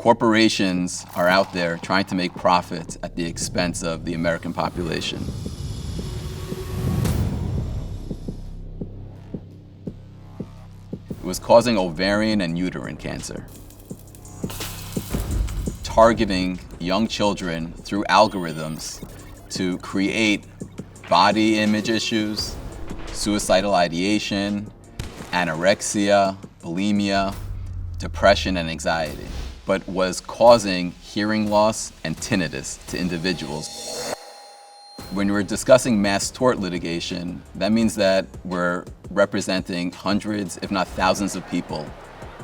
Corporations are out there trying to make profits at the expense of the American population. It was causing ovarian and uterine cancer, targeting young children through algorithms to create body image issues, suicidal ideation, anorexia, bulimia, depression, and anxiety, but was causing hearing loss and tinnitus to individuals. When we're discussing mass tort litigation, that means that we're representing hundreds, if not thousands of people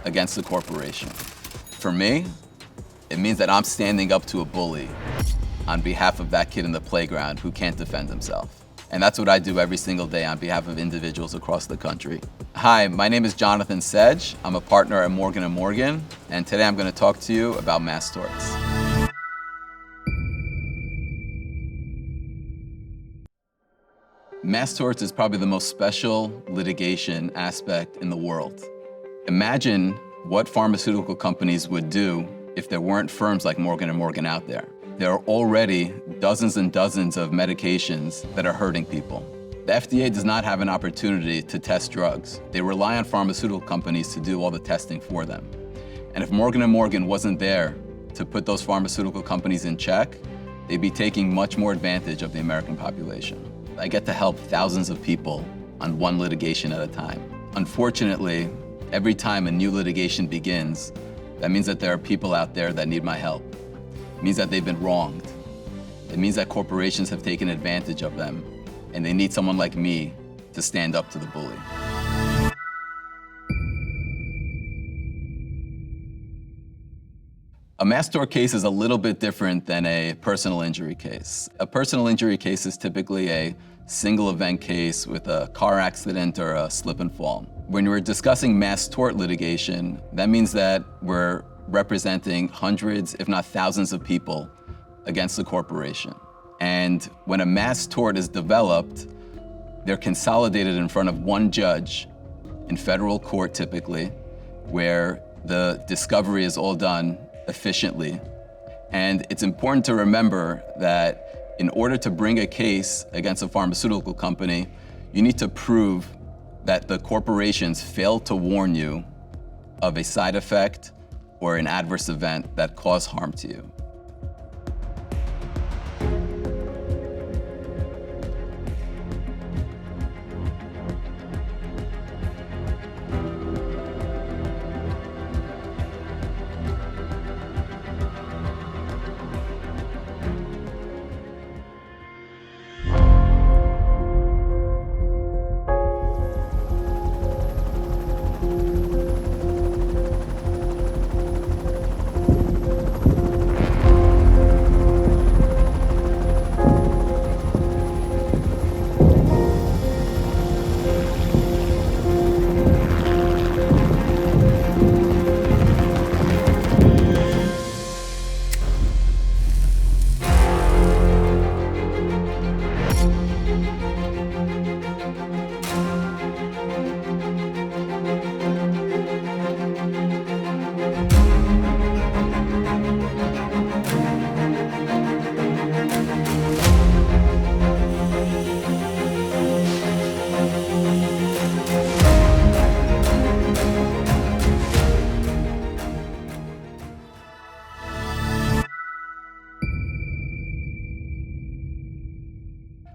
against the corporation. For me, it means that I'm standing up to a bully on behalf of that kid in the playground who can't defend himself. And that's what I do every single day on behalf of individuals across the country. Hi, my name is Jonathan Sedgh. I'm a partner at Morgan & Morgan, and today I'm going to talk to you about mass torts. Mass torts is probably the most special litigation aspect in the world. Imagine what pharmaceutical companies would do if there weren't firms like Morgan & Morgan out there. There are already dozens and dozens of medications that are hurting people. The FDA does not have an opportunity to test drugs. They rely on pharmaceutical companies to do all the testing for them. And if Morgan & Morgan wasn't there to put those pharmaceutical companies in check, they'd be taking much more advantage of the American population. I get to help thousands of people on one litigation at a time. Unfortunately, every time a new litigation begins, that means that there are people out there that need my help. It means that they've been wronged. It means that corporations have taken advantage of them, and they need someone like me to stand up to the bully. A mass tort case is a little bit different than a personal injury case. A personal injury case is typically a single event case with a car accident or a slip and fall. When we're discussing mass tort litigation, that means that we're representing hundreds, if not thousands of people against the corporation. And when a mass tort is developed, they're consolidated in front of one judge in federal court typically, where the discovery is all done efficiently. And it's important to remember that in order to bring a case against a pharmaceutical company, you need to prove that the corporations failed to warn you of a side effect or an adverse event that caused harm to you.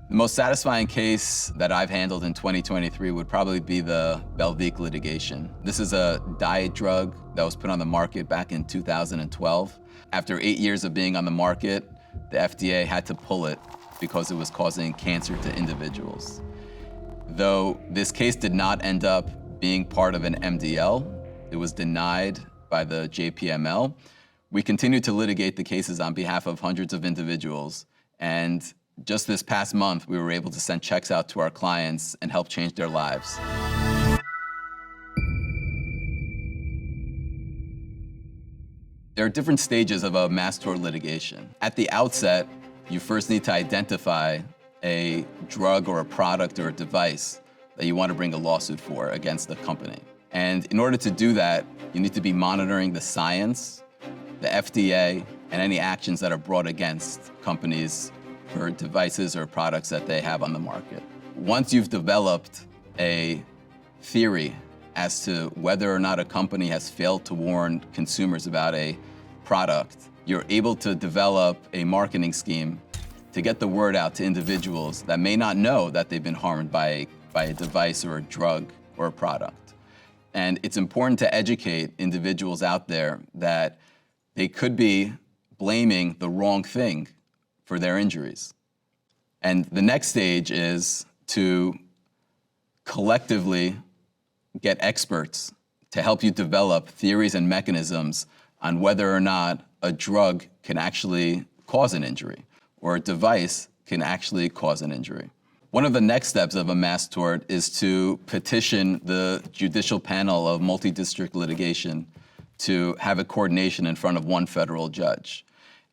The most satisfying case that I've handled in 2023 would probably be the Belviq litigation. This is a diet drug that was put on the market back in 2012. After 8 years of being on the market, the FDA had to pull it because it was causing cancer to individuals. Though this case did not end up being part of an MDL, it was denied by the JPML. We continue to litigate the cases on behalf of hundreds of individuals, and just this past month, we were able to send checks out to our clients and help change their lives. There are different stages of a mass tort litigation. At the outset, you first need to identify a drug or a product or a device that you want to bring a lawsuit for against the company. And in order to do that, you need to be monitoring the science the FDA, and any actions that are brought against companies for devices or products that they have on the market. Once you've developed a theory as to whether or not a company has failed to warn consumers about a product, you're able to develop a marketing scheme to get the word out to individuals that may not know that they've been harmed by a device or a drug or a product. And it's important to educate individuals out there that they could be blaming the wrong thing for their injuries. And the next stage is to collectively get experts to help you develop theories and mechanisms on whether or not a drug can actually cause an injury or a device can actually cause an injury. One of the next steps of a mass tort is to petition the judicial panel of multi-district litigation to have a coordination in front of one federal judge.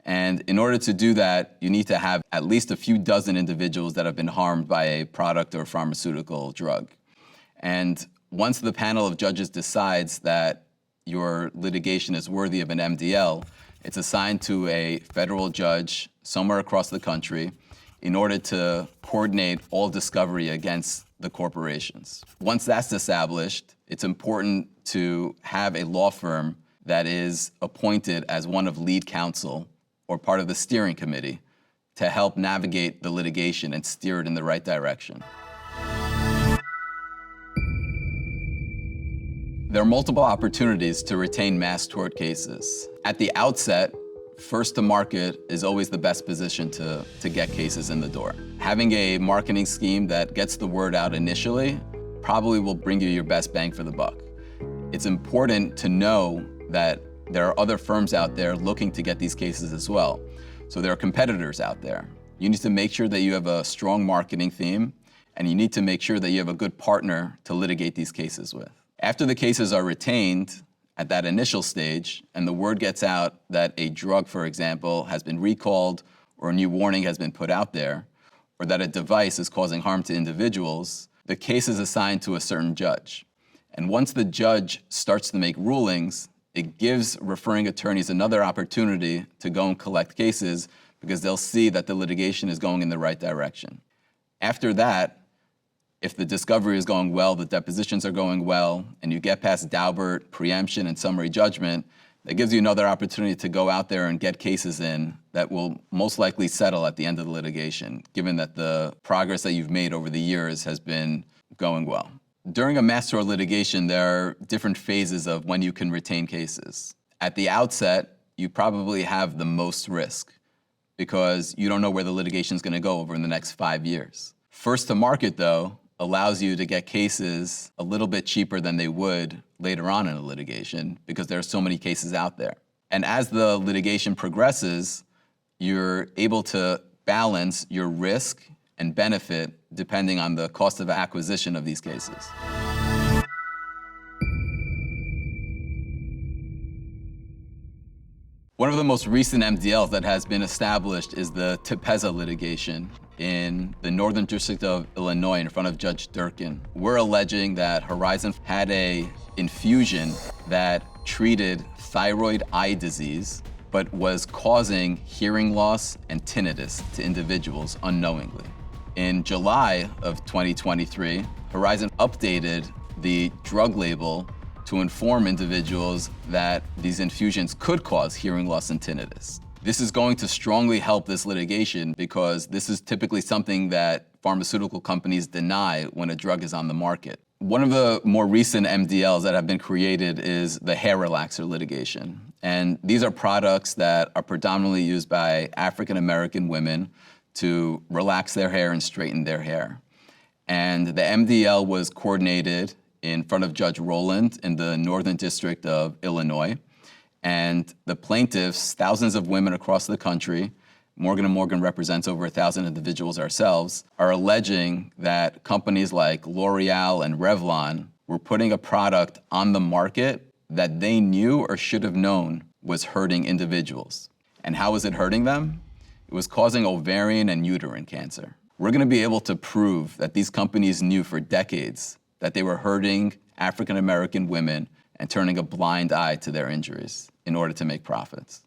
And in order to do that, you need to have at least a few dozen individuals that have been harmed by a product or pharmaceutical drug. And once the panel of judges decides that your litigation is worthy of an MDL, it's assigned to a federal judge somewhere across the country in order to coordinate all discovery against the corporations. Once that's established, it's important to have a law firm that is appointed as one of lead counsel or part of the steering committee to help navigate the litigation and steer it in the right direction. There are multiple opportunities to retain mass tort cases. At the outset, first to market is always the best position to get cases in the door. Having a marketing scheme that gets the word out initially probably will bring you your best bang for the buck. It's important to know that there are other firms out there looking to get these cases as well. So there are competitors out there. You need to make sure that you have a strong marketing theme, and you need to make sure that you have a good partner to litigate these cases with. After the cases are retained at that initial stage, and the word gets out that a drug, for example, has been recalled, or a new warning has been put out there, or that a device is causing harm to individuals, the case is assigned to a certain judge. And once the judge starts to make rulings, it gives referring attorneys another opportunity to go and collect cases because they'll see that the litigation is going in the right direction. After that, if the discovery is going well, the depositions are going well, and you get past Daubert, preemption, and summary judgment, that gives you another opportunity to go out there and get cases in that will most likely settle at the end of the litigation, given that the progress that you've made over the years has been going well. During a mass tort litigation, there are different phases of when you can retain cases. At the outset, you probably have the most risk because you don't know where the litigation is going to go over in the next 5 years. First to market, though, allows you to get cases a little bit cheaper than they would later on in a litigation because there are so many cases out there. And as the litigation progresses, you're able to balance your risk and benefit depending on the cost of acquisition of these cases. One of the most recent MDLs that has been established is the Tepeza litigation in the Northern District of Illinois in front of Judge Durkin. We're alleging that Horizon had an infusion that treated thyroid eye disease, but was causing hearing loss and tinnitus to individuals unknowingly. In July of 2023, Horizon updated the drug label to inform individuals that these infusions could cause hearing loss and tinnitus. This is going to strongly help this litigation because this is typically something that pharmaceutical companies deny when a drug is on the market. One of the more recent MDLs that have been created is the hair relaxer litigation. And these are products that are predominantly used by African American women to relax their hair and straighten their hair. And the MDL was coordinated in front of Judge Rowland in the Northern District of Illinois. And the plaintiffs, thousands of women across the country, Morgan & Morgan represents over 1,000 individuals ourselves, are alleging that companies like L'Oreal and Revlon were putting a product on the market that they knew or should have known was hurting individuals. And how was it hurting them? It was causing ovarian and uterine cancer. We're going to be able to prove that these companies knew for decades that they were hurting African American women and turning a blind eye to their injuries. in order to make profits.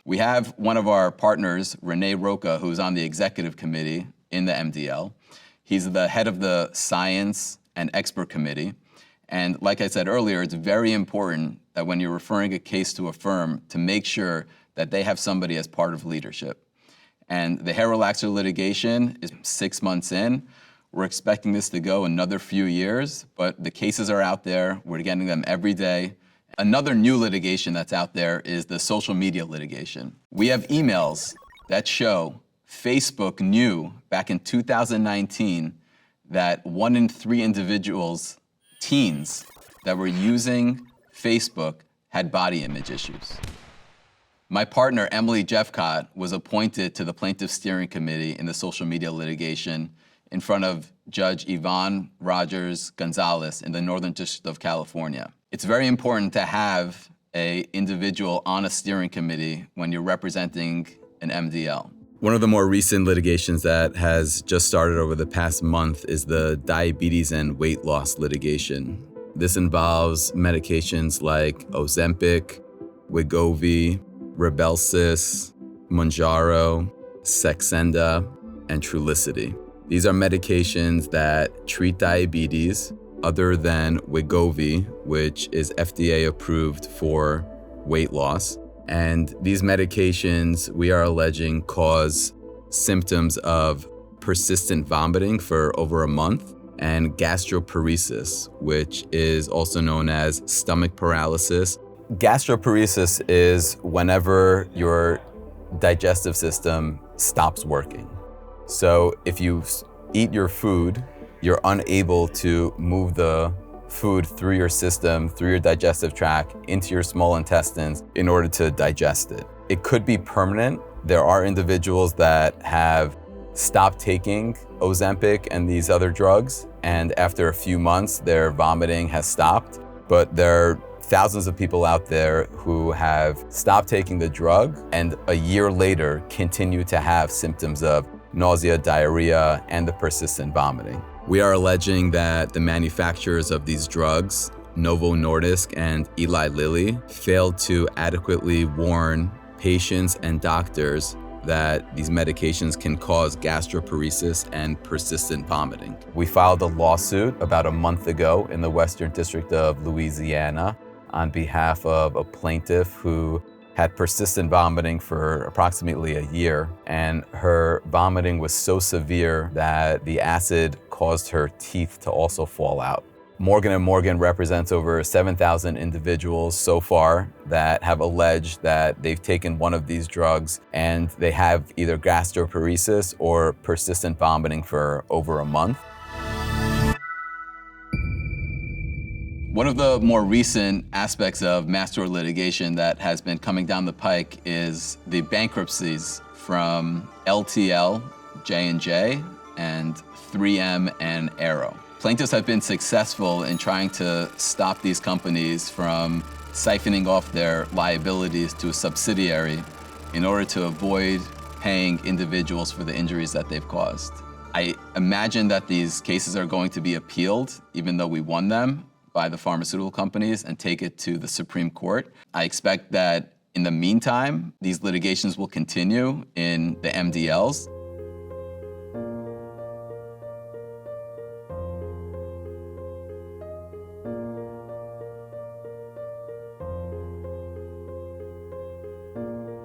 We have one of our partners, Renee Roca, who's on the executive committee in the MDL. He's the head of the science and expert committee. And like I said earlier, it's very important that when you're referring a case to a firm to make sure that they have somebody as part of leadership. And the hair relaxer litigation is 6 months in. We're expecting this to go another few years, but the cases are out there. We're getting them every day. Another new litigation that's out there is the social media litigation. We have emails that show Facebook knew back in 2019 that 1 in 3 individuals, teens, that were using Facebook had body image issues. My partner, Emily Jeffcott, was appointed to the Plaintiff's Steering Committee in the social media litigation in front of Judge Yvonne Rogers Gonzalez in the Northern District of California. It's very important to have an individual on a steering committee when you're representing an MDL. One of the more recent litigations that has just started over the past month is the diabetes and weight loss litigation. This involves medications like Ozempic, Wegovy, Rybelsus, Mounjaro, Saxenda, and Trulicity. These are medications that treat diabetes other than Wegovy, which is FDA approved for weight loss. And these medications, we are alleging, cause symptoms of persistent vomiting for over a month and gastroparesis, which is also known as stomach paralysis. Gastroparesis is whenever your digestive system stops working. So if you eat your food, you're unable to move the food through your system, through your digestive tract, into your small intestines in order to digest it. It could be permanent. There are individuals that have stopped taking Ozempic and these other drugs, and after a few months, their vomiting has stopped. But there are thousands of people out there who have stopped taking the drug and a year later continue to have symptoms of nausea, diarrhea, and the persistent vomiting. We are alleging that the manufacturers of these drugs, Novo Nordisk and Eli Lilly, failed to adequately warn patients and doctors that these medications can cause gastroparesis and persistent vomiting. We filed a lawsuit about a month ago in the Western District of Louisiana on behalf of a plaintiff who had persistent vomiting for approximately a year, and her vomiting was so severe that the acid caused her teeth to also fall out. Morgan & Morgan represents over 7,000 individuals so far that have alleged that they've taken one of these drugs and they have either gastroparesis or persistent vomiting for over a month. One of the more recent aspects of mass tort litigation that has been coming down the pike is the bankruptcies from LTL, J&J, and 3M and Aero. Plaintiffs have been successful in trying to stop these companies from siphoning off their liabilities to a subsidiary in order to avoid paying individuals for the injuries that they've caused. I imagine that these cases are going to be appealed, even though we won them, by the pharmaceutical companies and take it to the Supreme Court. I expect that in the meantime, these litigations will continue in the MDLs.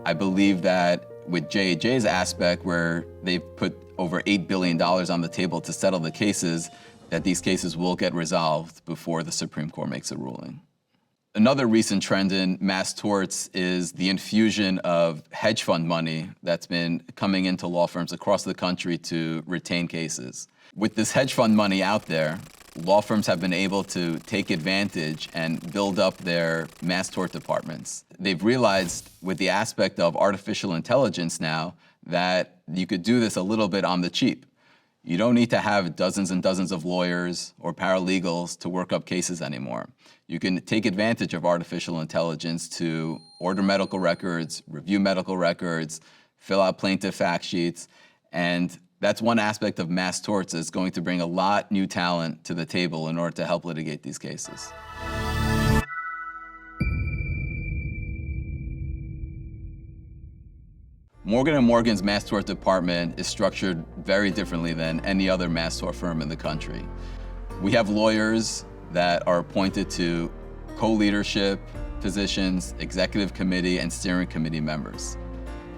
I believe that with J&J's aspect, where they've put over $8 billion on the table to settle the cases, that these cases will get resolved before the Supreme Court makes a ruling. Another recent trend in mass torts is the infusion of hedge fund money that's been coming into law firms across the country to retain cases. With this hedge fund money out there, law firms have been able to take advantage and build up their mass tort departments. They've realized with the aspect of artificial intelligence now that you could do this a little bit on the cheap. You don't need to have dozens and dozens of lawyers or paralegals to work up cases anymore. You can take advantage of artificial intelligence to order medical records, review medical records, fill out plaintiff fact sheets, and that's one aspect of mass torts that's going to bring a lot new talent to the table in order to help litigate these cases. Morgan & Morgan's mass tort department is structured very differently than any other mass tort firm in the country. We have lawyers that are appointed to co-leadership positions, executive committee, and steering committee members.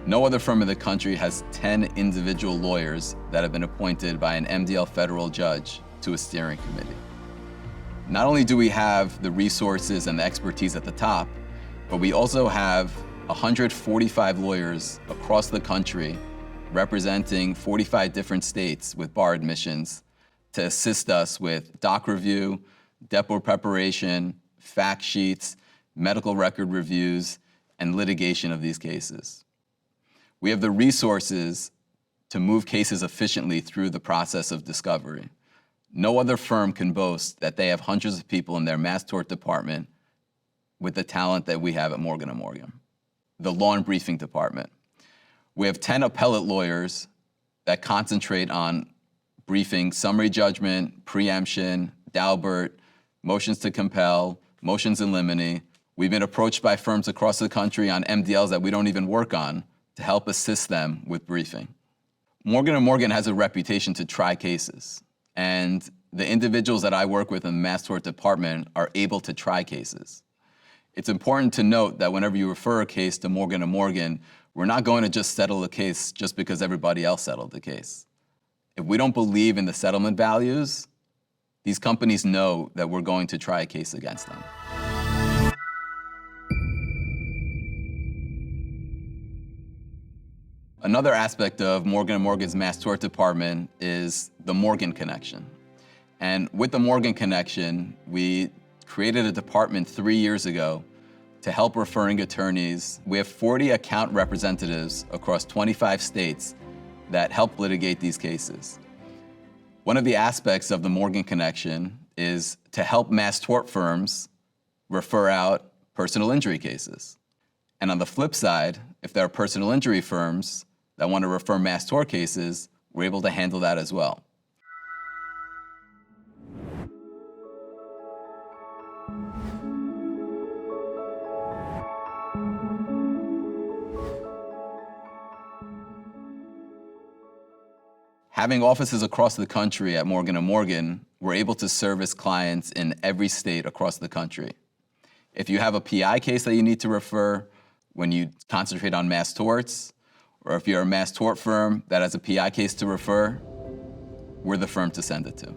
No other firm in the country has 10 individual lawyers that have been appointed by an MDL federal judge to a steering committee. Not only do we have the resources and the expertise at the top, but we also have 145 lawyers across the country representing 45 different states with bar admissions to assist us with doc review, depot preparation, fact sheets, medical record reviews, and litigation of these cases. We have the resources to move cases efficiently through the process of discovery. No other firm can boast that they have hundreds of people in their mass tort department with the talent that we have at Morgan & Morgan. The law and briefing department. We have 10 appellate lawyers that concentrate on briefing summary judgment, preemption, Daubert, motions to compel, motions in limine. We've been approached by firms across the country on MDLs that we don't even work on to help assist them with briefing. Morgan & Morgan has a reputation to try cases, and the individuals that I work with in the mass tort department are able to try cases. It's important to note that whenever you refer a case to Morgan & Morgan, we're not going to just settle a case just because everybody else settled the case. If we don't believe in the settlement values, these companies know that we're going to try a case against them. Another aspect of Morgan & Morgan's mass tort department is the Morgan Connection. And with the Morgan Connection, we created a department 3 years ago to help referring attorneys. We have 40 account representatives across 25 states that help litigate these cases. One of the aspects of the Morgan Connection is to help mass tort firms refer out personal injury cases. And on the flip side, if there are personal injury firms that want to refer mass tort cases, we're able to handle that as well. Having offices across the country at Morgan & Morgan, we're able to service clients in every state across the country. If you have a PI case that you need to refer, when you concentrate on mass torts, or if you're a mass tort firm that has a PI case to refer, we're the firm to send it to.